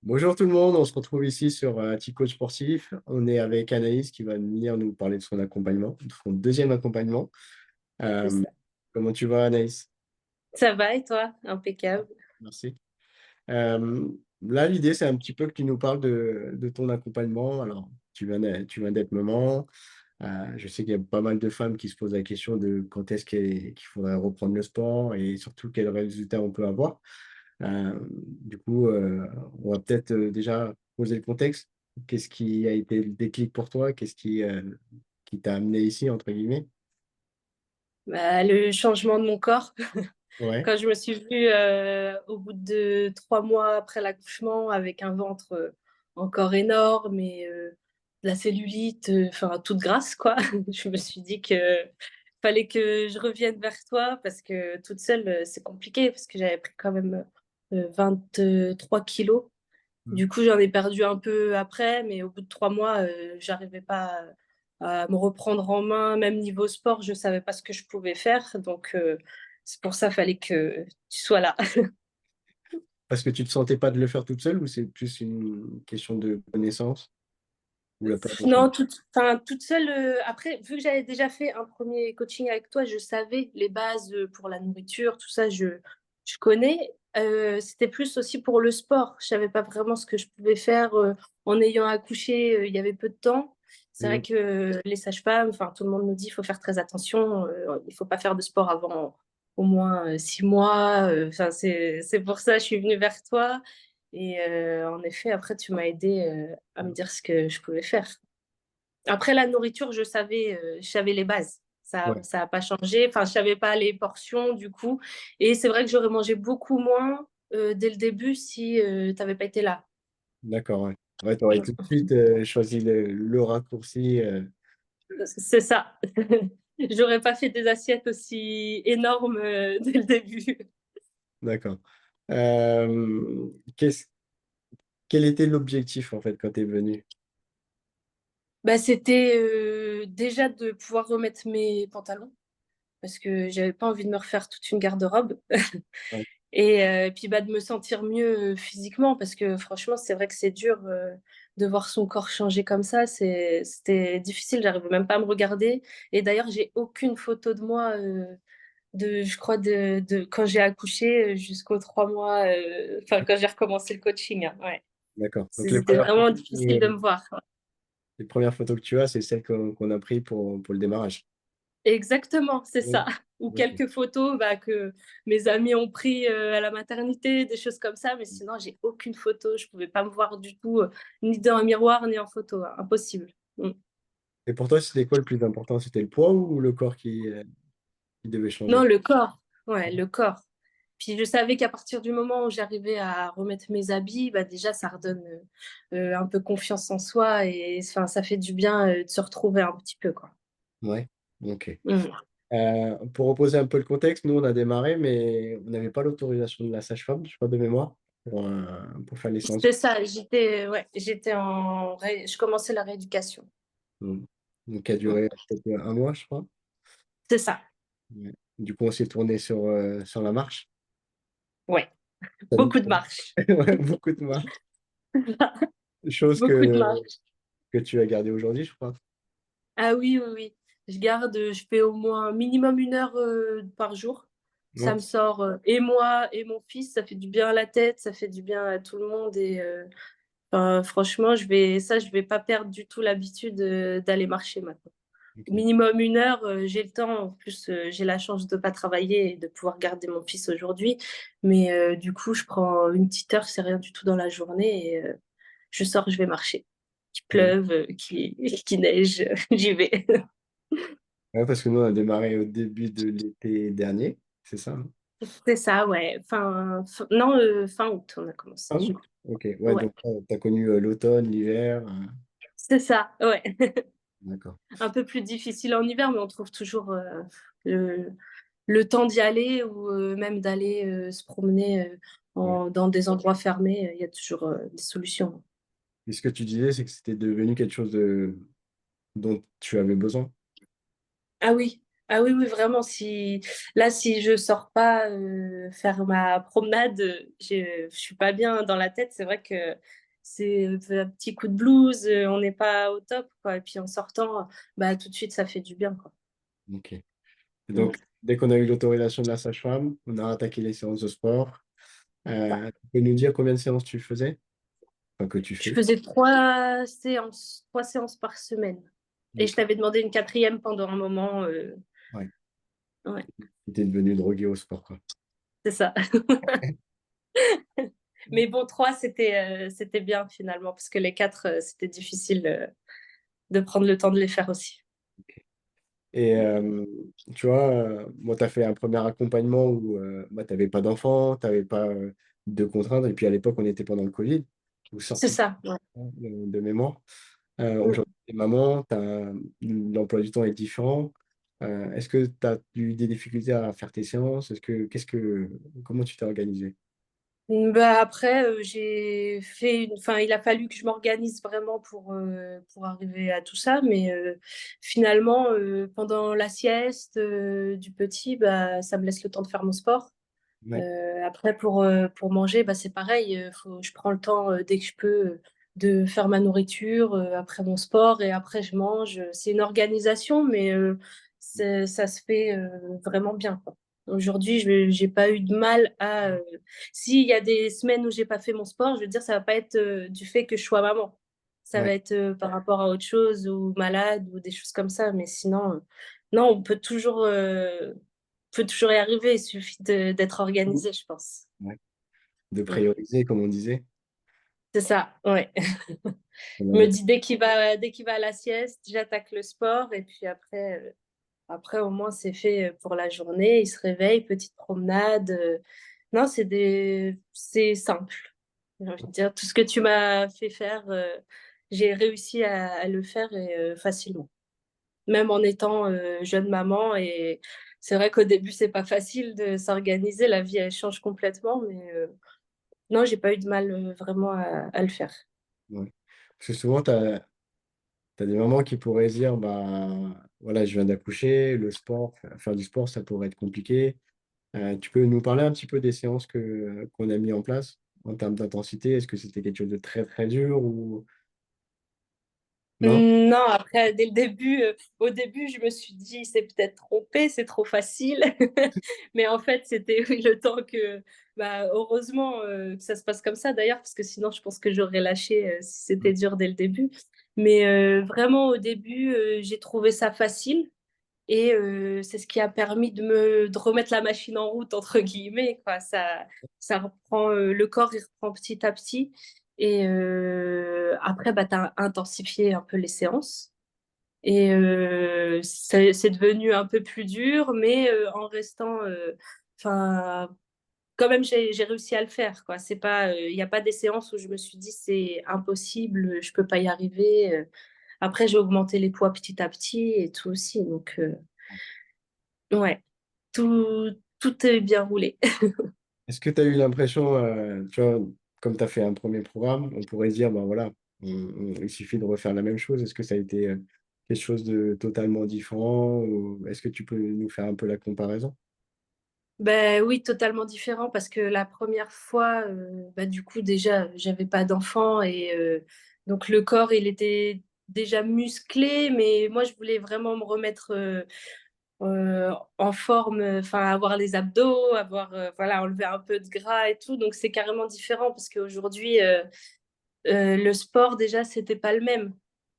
Bonjour tout le monde, on se retrouve ici sur Tico Sportif. On est avec Anaïs qui va venir nous parler de son accompagnement, de son deuxième accompagnement. C'est Euh, ça. Comment tu vas, Anaïs? Ça va et toi? Impeccable. Merci. Euh, Là, l'idée, c'est un petit peu que tu nous parles de ton accompagnement. Alors, tu viens d'être maman. Je sais qu'il y a pas mal de femmes qui se posent la question de quand est-ce qu'il faudrait reprendre le sport et surtout quels résultats on peut avoir. Du coup, on va peut-être déjà poser le contexte. Qu'est-ce qui a été le déclic pour toi? Qui t'a amené ici, entre guillemets? Bah, le changement de mon corps, Ouais. quand je me suis vue au bout de 3 mois après l'accouchement avec un ventre encore énorme et de la cellulite, enfin toute grasse quoi, je me suis dit que fallait que je revienne vers toi parce que toute seule c'est compliqué parce que j'avais pris quand même 3 kilos. Mm. Du coup, j'en ai perdu un peu après, mais au bout de 3 mois, j'arrivais pas à me reprendre en main. Même niveau sport, je savais pas ce que je pouvais faire. Donc, c'est pour ça fallait que tu sois là. Parce que tu ne te sentais pas de le faire toute seule ou c'est plus une question de connaissance ou la peur d'être. Non, enfin, toute seule. Après, vu que j'avais déjà fait un premier coaching avec toi, je savais les bases pour la nourriture, tout ça, je connais. C'était plus aussi pour le sport. Je savais pas vraiment ce que je pouvais faire en ayant accouché. Il y avait peu de temps. C'est vrai Mm. que les sages-femmes, enfin, tout le monde nous dit qu'il faut faire très attention. Il faut pas faire de sport avant au moins 6 mois. Enfin, c'est pour ça que je suis venue vers toi. Et en effet, après, tu m'as aidé à me dire ce que je pouvais faire. Après, la nourriture, je savais les bases. Ouais, Ça a pas changé. Enfin, je savais pas les portions, du coup. Et c'est vrai que j'aurais mangé beaucoup moins dès le début si tu n'avais pas été là. d'accord. Ouais, ouais, tu aurais tout de suite choisi le raccourci. C'est ça. J'aurais pas fait des assiettes aussi énormes dès le début. D'accord. Euh, qu'est-ce- Quel était l'objectif en fait quand tu es venu? Bah, c'était déjà de pouvoir remettre mes pantalons parce que j'avais pas envie de me refaire toute une garde-robe. Ouais. Et puis bah, de me sentir mieux physiquement, parce que franchement, c'est vrai que c'est dur de voir son corps changer comme ça. C'était difficile, j'arrivais même pas à me regarder. Et d'ailleurs, j'ai aucune photo de moi, je crois, de quand j'ai accouché jusqu'aux 3 mois, enfin, quand j'ai recommencé le coaching, hein, ouais. D'accord. Donc C'était vraiment difficile de me voir. les premières photos que tu as, c'est celles qu'on a prises pour le démarrage. Exactement, c'est ça. Oui. Ou Ok. quelques photos bah, que mes amis ont pris à la maternité, des choses comme ça. Mais sinon, j'ai aucune photo. Je pouvais pas me voir du tout, ni dans un miroir, ni en photo, hein. Impossible. Mm. Et pour toi, c'était quoi le plus important? C'était le poids ou le corps qui devait Non, changer? le corps. Ouais, le corps. Puis je savais qu'à partir du moment où j'arrivais à remettre mes habits, bah déjà ça redonne un peu confiance en soi et enfin ça fait du bien de se retrouver un petit peu quoi. Ouais. Ok. Mm. Pour reposer un peu le contexte, nous, on a démarré, mais on n'avait pas l'autorisation de la sage-femme, je crois, de mémoire, pour faire les séances. C'est ça. Je commençais la rééducation. Mm. Donc, qui a Mm. duré peut-être un mois, je crois. C'est ça. Ouais. Du coup, on s'est tourné sur la marche. Ouais. Ça nous- Beaucoup de marches. Ouais, beaucoup de marches. Chose Beaucoup de marches. que tu as gardée aujourd'hui, je crois. Ah oui, oui, oui. Je fais au moins minimum 1 heure par jour. Ça Ouais. me sort, et moi et mon fils, ça fait du bien à la tête, ça fait du bien à tout le monde. Et enfin, franchement, je vais pas perdre du tout l'habitude d'aller marcher maintenant. Ok. Minimum 1 heure, j'ai le temps. En plus, j'ai la chance de pas travailler et de pouvoir garder mon fils aujourd'hui. Mais du coup, je prends une petite heure, c'est rien du tout dans la journée. Et je sors, je vais marcher. Qu'il Ouais. pleuve, qu'il neige, j'y vais. Ouais, parce que nous, on a démarré au début de l'été dernier, c'est ça, hein? C'est ça, ouais. Non, fin août, on a Ah commencé, je oui. crois. Ok. Ouais, Ouais, donc, tu as connu l'automne, l'hiver. c'est ça, ouais. D'accord. Un peu plus difficile en hiver, mais on trouve toujours le, le temps d'y aller ou même d'aller se promener Ouais. dans des endroits fermés. Il y a toujours des solutions. Et ce que tu disais, c'est que c'était devenu quelque chose dont tu avais besoin. Ah oui, Ah oui, oui, vraiment, si je sors pas faire ma promenade, je suis pas bien dans la tête. C'est vrai que c'est un petit coup de blues, on n'est pas au top, quoi. Et puis en sortant, bah, tout de suite, ça fait du bien, quoi. Ok. Et Mm. donc, dès qu'on a eu l'autorisation de la sage-femme, on a attaqué les séances de sport. Tu peux nous dire combien de séances tu faisais? Enfin, que tu Je fais. faisais 3 séances par semaine. Et je Ok. t'avais demandé une quatrième pendant un moment. Ouais. Ouais, Tu es devenu drogué au sport, quoi. c'est ça. Mais bon, 3, c'était bien finalement, parce que les 4, c'était difficile de prendre le temps de les faire aussi. Et tu vois, moi, tu as fait un premier accompagnement où bah, tu n'avais pas d'enfant, tu n'avais pas de contraintes. Et puis à l'époque, on était pendant le Covid, ou C'est sorti ça. Ouais. de mémoire. Mm. Aujourd'hui, t'es maman, l'emploi du temps est différent. Est-ce que tu as eu des difficultés à faire tes séances? Comment tu t'es organisé? Bah après, enfin, il a fallu que je m'organise vraiment pour arriver à tout ça, mais finalement, pendant la sieste du petit, bah, ça me laisse le temps de faire mon sport. Ouais, Après, pour manger, bah, c'est pareil, je prends le temps dès que je peux de faire ma nourriture après mon sport et après je mange. C'est une organisation, mais ça se fait vraiment bien, quoi. Aujourd'hui, j'ai pas eu de mal à. S'il y a des semaines où j'ai pas fait mon sport, je veux dire, ça va pas être du fait que je sois maman. Ça va ouais, être par rapport à autre chose ou malade ou des choses comme ça. Mais sinon, non, on peut toujours y arriver, il suffit d'être organisé, je pense. ouais. De Mm. prioriser, comme on disait. C'est ça, ouais. On Je me a- dis, dès qu'il va à la sieste, j'attaque le sport, et puis après au moins, c'est fait pour la journée. Il se réveille, petite promenade. Non, c'est simple. J'ai envie de dire, tout ce que tu m'as fait faire, j'ai réussi à le faire et, facilement. Même en étant jeune maman. Et c'est vrai qu'au début, c'est pas facile de s'organiser. La vie, elle change complètement, mais non, j'ai pas eu de mal vraiment à le faire. ouais. Parce que souvent, tu as des mamans qui pourraient se dire, bah, voilà, je viens d'accoucher, le sport, faire du sport, ça pourrait être compliqué. Tu peux nous parler un petit peu des séances qu'on a mis en place en termes d'intensité? Est-ce que c'était quelque chose de très, très dur ou non? Non, après, dès le début, au début, je me suis dit, c'est peut-être trompé, c'est trop facile. Mais en fait, c'était oui, le temps que, bah, heureusement que ça se passe comme ça d'ailleurs, parce que sinon, je pense que j'aurais lâché si c'était Mm. dur dès le début. Mais vraiment, au début, j'ai trouvé ça facile. Et c'est ce qui a permis de remettre la machine en route, entre guillemets, quoi. Ça reprend, le corps, il reprend petit à petit. Et après, bah, tu as intensifié un peu les séances. Et c'est devenu un peu plus dur, mais en restant. Enfin, quand même, j'ai réussi à le faire, quoi. C'est pas, il n'y a pas des séances où je me suis dit c'est impossible, je peux pas y arriver. Après, j'ai augmenté les poids petit à petit et tout aussi. Donc, ouais, tout est bien roulé. Est-ce que tu as eu l'impression, tu vois, comme tu as fait un premier programme, on pourrait se dire, ben voilà, il suffit de refaire la même chose. Est-ce que ça a été quelque chose de totalement différent ou est-ce que tu peux nous faire un peu la comparaison? Ben oui, totalement différent parce que la première fois, bah, du coup, déjà, j'avais pas d'enfant et donc le corps, il était déjà musclé, mais moi, je voulais vraiment me remettre en forme, enfin, avoir les abdos, voilà, enlever un peu de gras et tout. Donc, c'est carrément différent parce qu'aujourd'hui, le sport, déjà, c'était pas le même.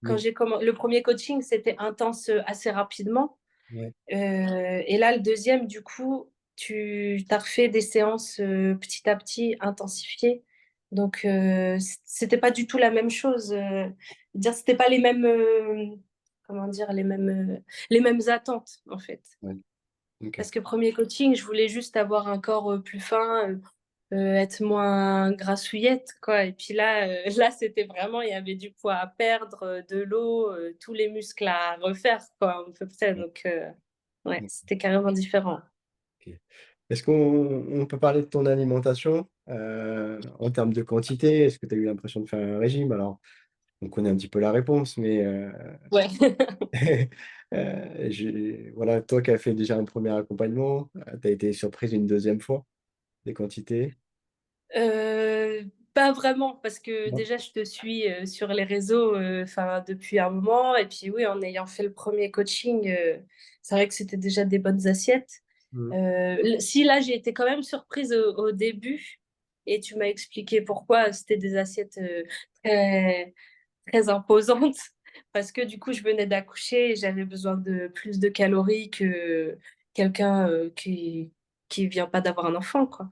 Oui, Le premier coaching, c'était intense assez rapidement. ouais, Et là, le deuxième, du coup, tu as refait des séances petit à petit, intensifiées. Donc, c'était pas du tout la même chose. Dire, c'était pas comment dire, les mêmes attentes, en fait. ouais, ok. Parce que premier coaching, je voulais juste avoir un corps plus fin, être moins grassouillette, quoi. Et puis là, là, c'était vraiment, il y avait du poids à perdre, de l'eau, tous les muscles à refaire, quoi, à peu près. Ouais, Donc, ouais, ouais, c'était carrément différent. ok. Est-ce qu'on peut parler de ton alimentation en termes de quantité? Est-ce que tu as eu l'impression de faire un régime? Alors, on connaît un petit peu la réponse, mais Ouais. Voilà, toi qui as fait déjà un premier accompagnement, tu as été surprise une deuxième fois des quantités? Pas vraiment, parce que Non. déjà, je te suis sur les réseaux enfin depuis un moment. Et puis oui, en ayant fait le premier coaching, c'est vrai que c'était déjà des bonnes assiettes. Mm. Si là, j'ai été quand même surprise au début, et tu m'as expliqué pourquoi c'était des assiettes très, très imposantes, parce que du coup, je venais d'accoucher et j'avais besoin de plus de calories que quelqu'un qui vient pas d'avoir un enfant, quoi.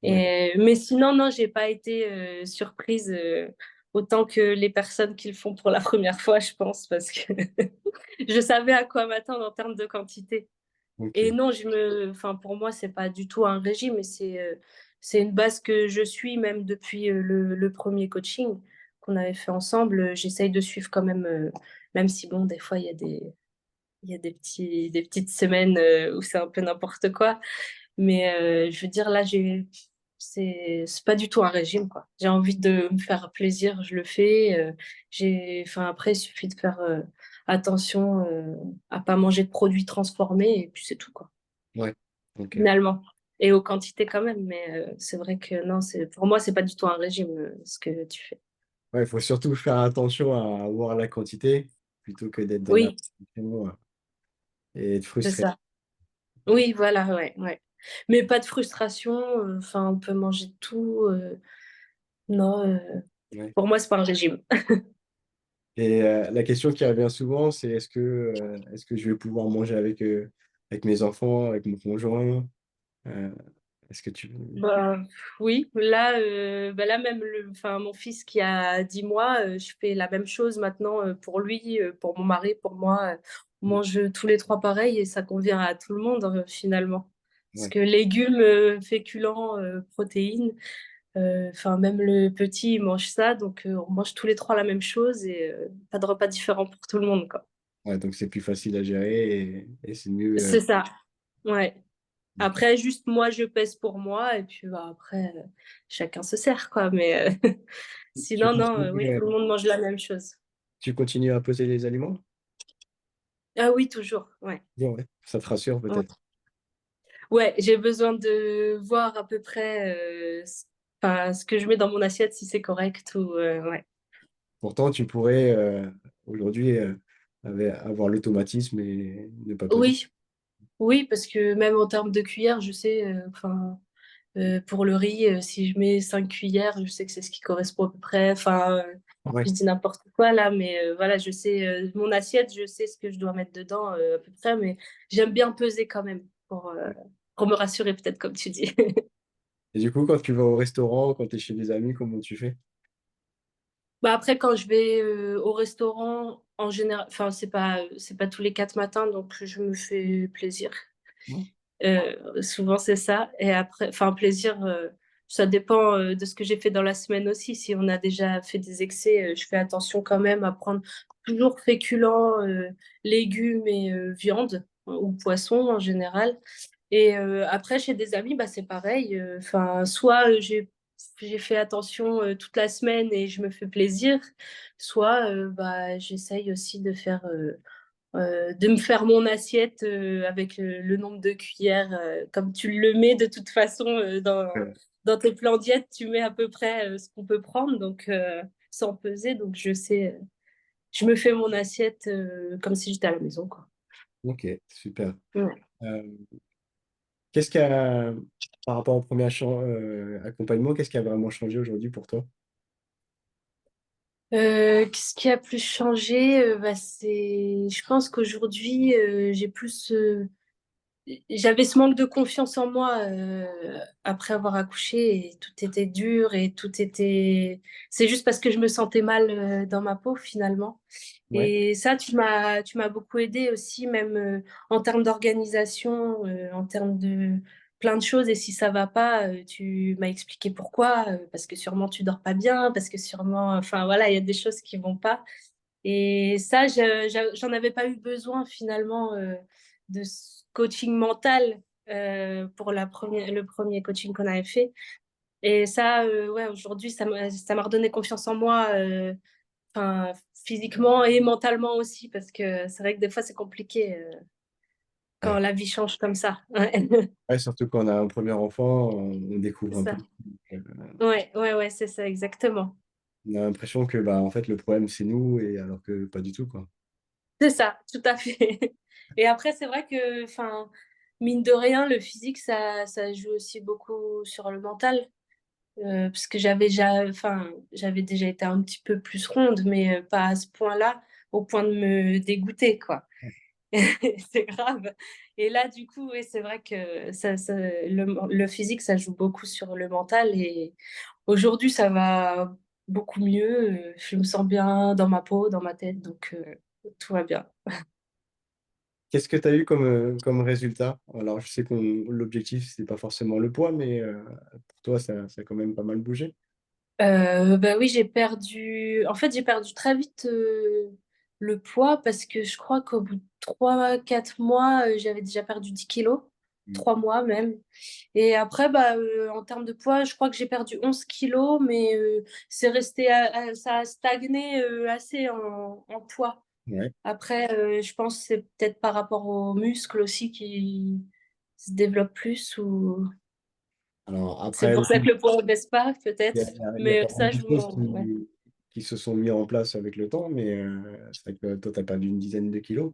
Ouais, Mais sinon, non, j'ai pas été surprise autant que les personnes qui le font pour la première fois, je pense, parce que je savais à quoi m'attendre en termes de quantité. Et ok. non, enfin, pour moi, c'est pas du tout un régime, mais c'est une base que je suis même depuis le premier coaching qu'on avait fait ensemble. J'essaye de suivre quand même, même si bon, des fois, il y a des petites semaines où c'est un peu n'importe quoi. Mais je veux dire, là, c'est pas du tout un régime, quoi. J'ai envie de me faire plaisir, je le fais. Enfin, après, il suffit de faire attention à pas manger de produits transformés et puis c'est tout, quoi, Ouais, ok. finalement. Et aux quantités quand même, mais c'est vrai que non, pour moi, c'est pas du tout un régime ce que tu fais. Ouais, il faut surtout faire attention à avoir la quantité plutôt que d'être dans la Oui, pression, et être c'est frustré. ça. Oui, voilà, ouais, ouais. Mais pas de frustration, enfin, on peut manger de tout. Non, Ouais. pour moi, c'est pas un régime. Et la question qui revient souvent, c'est est-ce que je vais pouvoir manger avec mes enfants, avec mon conjoint? Euh, est-ce que tu... Bah, oui, là, bah là même, enfin, mon fils qui a 10 mois, je fais la même chose maintenant pour lui, pour mon mari, pour moi. On mange tous les trois pareil et ça convient à tout le monde finalement. Parce Ouais, que légumes, féculents, protéines, enfin même le petit il mange ça, donc on mange tous les trois la même chose et pas de repas différent pour tout le monde, quoi. ouais, donc c'est plus facile à gérer et c'est mieux. C'est ça, ouais. Après, juste moi, je pèse pour moi, et puis bah, après, chacun se sert, quoi. Mais Tu sinon, non, continues, oui, tout le monde mange la même chose. tu continues à peser les aliments? Ah oui, toujours, ouais. Bien, ouais. Ça te rassure Ouais, peut-être. ouais, j'ai besoin de voir à peu près enfin, ce que je mets dans mon assiette, si c'est correct ou ouais. Pourtant, tu pourrais aujourd'hui avoir l'automatisme et ne pas peser. Oui, oui, parce que même en termes de cuillère, je sais, enfin, pour le riz, si je mets 5 cuillères, je sais que c'est ce qui correspond à peu près. Enfin, Ouais, je dis n'importe quoi là, mais voilà, je sais mon assiette, je sais ce que je dois mettre dedans à peu près, mais j'aime bien peser quand même ouais. pour me rassurer peut-être comme tu dis. Et du coup, quand tu vas au restaurant, quand tu es chez des amis, comment tu fais? Bah après, quand je vais au restaurant, en général, enfin, c'est pas tous les 4 matins, donc je me fais plaisir. Ouais. Souvent, c'est ça. Et après, enfin, plaisir, ça dépend de ce que j'ai fait dans la semaine aussi. Si on a déjà fait des excès, je fais attention quand même à prendre toujours féculents, légumes et viande ou poisson en général. Et après, chez des amis, bah, c'est pareil. Enfin, soit j'ai fait attention toute la semaine et je me fais plaisir, soit bah, j'essaye aussi de me faire mon assiette avec le nombre de cuillères, comme tu le mets de toute façon Euh, dans tes plans diète, tu mets à peu près ce qu'on peut prendre, donc sans peser, donc je sais, je me fais mon assiette comme si j'étais à la maison, quoi. ok, super. Ouais. Euh, qu'est-ce qui a, par rapport au premier accompagnement, qu'est-ce qui a vraiment changé aujourd'hui pour toi? Qu'est-ce qui a plus changé? Bah, je pense qu'aujourd'hui, j'avais ce manque de confiance en moi après avoir accouché et tout était dur et c'est juste parce que je me sentais mal dans ma peau finalement. Ouais, Et ça, tu m'as beaucoup aidé aussi, même en termes d'organisation, en termes de plein de choses. Et si ça va pas, tu m'as expliqué pourquoi, parce que sûrement tu dors pas bien, parce que sûrement, enfin voilà, il y a des choses qui vont pas. Et ça, j'en avais pas eu besoin finalement de ce coaching mental pour le premier coaching qu'on avait fait. Et ça, ouais, aujourd'hui, ça m'a redonné confiance en moi. enfin, physiquement et mentalement aussi, parce que c'est vrai que des fois, c'est compliqué quand Ouais. la vie change comme ça. Ouais, Ouais, surtout quand on a un premier enfant, on c'est découvre un peu. ça. Ouais, ouais, ouais, c'est ça, exactement. On a l'impression que bah, en fait, le problème, c'est nous, et alors que pas du tout, quoi. C'est ça, tout à fait. Et après, c'est vrai que, enfin, mine de rien, le physique, ça joue aussi beaucoup sur le mental. Parce que j'avais déjà été un petit peu plus ronde, mais pas à ce point-là, au point de me dégoûter, quoi. C'est grave. Et là, du coup, oui, c'est vrai que le physique, ça joue beaucoup sur le mental. Et aujourd'hui, ça va beaucoup mieux. Je me sens bien dans ma peau, dans ma tête, donc tout va bien. Qu'est-ce que tu as eu comme résultat? Alors, je sais que l'objectif, c'est pas forcément le poids, mais pour toi, ça a quand même pas mal bougé. Bah oui, en fait, j'ai perdu très vite le poids parce que je crois qu'au bout de 3, 4 mois, j'avais déjà perdu 10 kilos, Mm. 3 mois même. Et après, bah, en termes de poids, je crois que j'ai perdu 11 kilos, mais c'est resté, ça a stagné assez en poids. Ouais. Après, je pense que c'est peut-être par rapport aux muscles aussi qui se développent plus ou Alors, c'est après, pour ça que le poids ne baisse pas, peut-être. il y a Mais pas mal ça, de je choses m'en... Ouais. qui se sont mis en place avec le temps, mais c'est vrai que toi, tu as perdu une dizaine de kilos.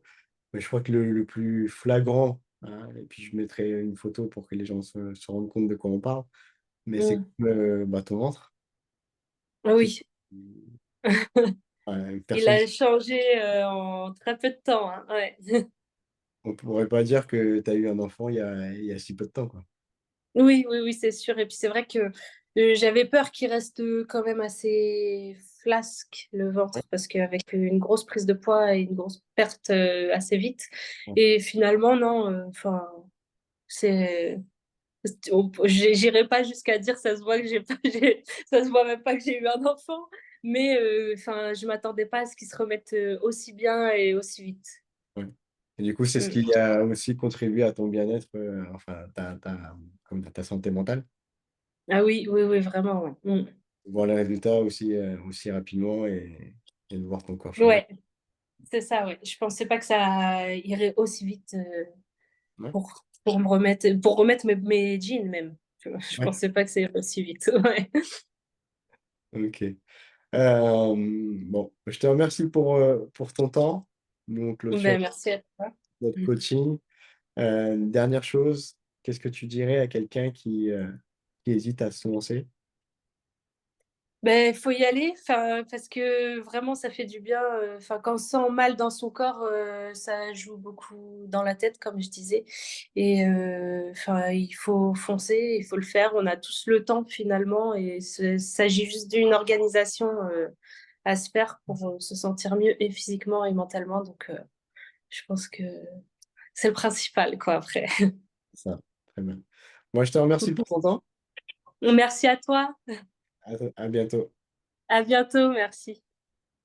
Mais je crois que le plus flagrant, hein, et puis je mettrai une photo pour que les gens se rendent compte de quoi on parle, mais c'est Mm. bah, ton ventre. Ah Qui, oui, il personne, a changé en très peu de temps, hein, ouais. on pourrait pas dire que tu as eu un enfant il y a si peu de temps, quoi. Oui, oui, oui, c'est sûr. Et puis c'est vrai que j'avais peur qu'il reste quand même assez flasque le Ouais, ventre parce qu'avec une grosse prise de poids et une grosse perte assez vite. ouais, Et finalement, non, enfin, c'est j'irai pas jusqu'à dire ça se voit que j'ai pas ça se voit même pas que j'ai eu un enfant, mais enfin, je m'attendais pas à ce qu'il se remette aussi bien et aussi vite. ouais. Et du coup, c'est ce Mm. qui a aussi contribué à ton bien-être, enfin, comme ta santé mentale. Ah oui, oui, oui, vraiment, ouais. Mm. Voir les résultats aussi, aussi rapidement, et de voir ton corps changer. Ouais, c'est ça, ouais. Je pensais pas que ça irait aussi vite Ouais, pour remettre mes jeans même. Tu vois, je ouais, pensais pas que ça irait aussi vite. Ouais. ok. Bon, je te remercie pour ton temps. Nous, on clôture Ben, merci à toi. notre coaching. Dernière chose, qu'est-ce que tu dirais à quelqu'un qui hésite à se lancer? Ben, faut y aller, enfin, parce que vraiment, ça fait du bien. Enfin, quand on se sent mal dans son corps, ça joue beaucoup dans la tête, comme je disais. Et enfin, il faut foncer, il faut le faire. On a tous le temps finalement, et il s'agit juste d'une organisation à se faire pour se sentir mieux et physiquement et mentalement. Donc, je pense que c'est le principal, quoi, après. Ça, très bien. Moi, je te remercie pour ton temps. Merci à toi. À bientôt. À bientôt. Merci.